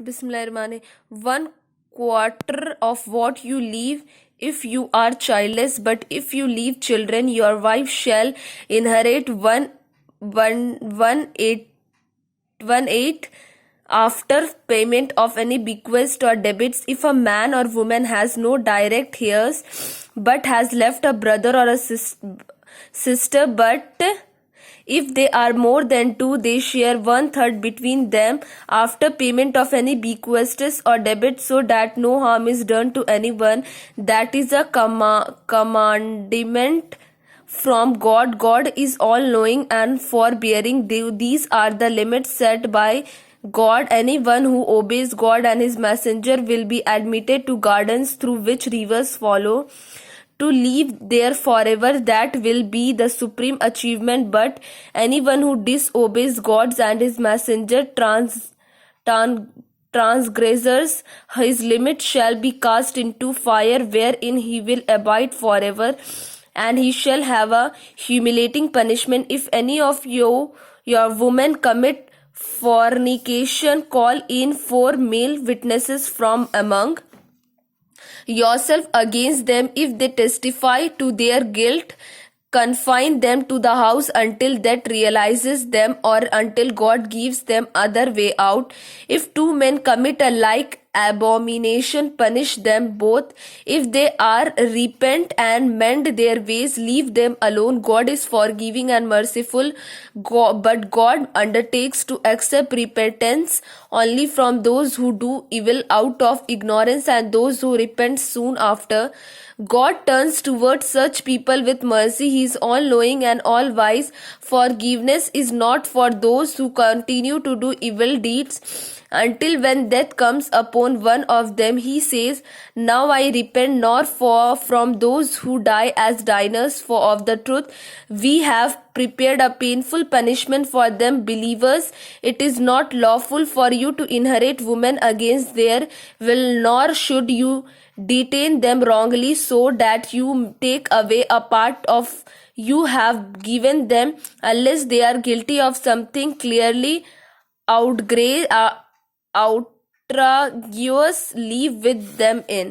Bismillahirrahmanirrahim. 1/4 of what you leave if you are childless, but if you leave children, your wife shall inherit one eighth after payment of any bequest or debits. If a man or woman has no direct heirs but has left a brother or a sister, but if they are more than two, they share 1/3 between them after payment of any bequests or debits, so that no harm is done to anyone. That is a commandment from God. God is all-knowing and forbearing. These are the limits set by God. Anyone who obeys God and His messenger will be admitted to gardens through which rivers follow. To live there forever, that will be the supreme achievement. But anyone who disobeys God and His messenger transgressors His limit shall be cast into fire, wherein he will abide forever, and he shall have a humiliating punishment. If any of your women commit fornication, call in 4 male witnesses from among yourself against them. If they testify to their guilt, confine them to the house until that realizes them, or until God gives them other way out. If 2 men commit a like abomination, punish them both. If they are repent and mend their ways, leave them alone. God is forgiving and merciful. But God undertakes to accept repentance only from those who do evil out of ignorance and those who repent soon after. God turns towards such people with mercy. He is all-knowing and all-wise. Forgiveness is not for those who continue to do evil deeds until when death comes upon one of them. He says, "Now I repent, nor from those who die as deniers for of the truth. We have prepared a painful punishment for them." Believers, it is not lawful for you to inherit women against their will, nor should you detain them wrongly so that you take away a part of you have given them, unless they are guilty of something clearly outrageous. Leave with them in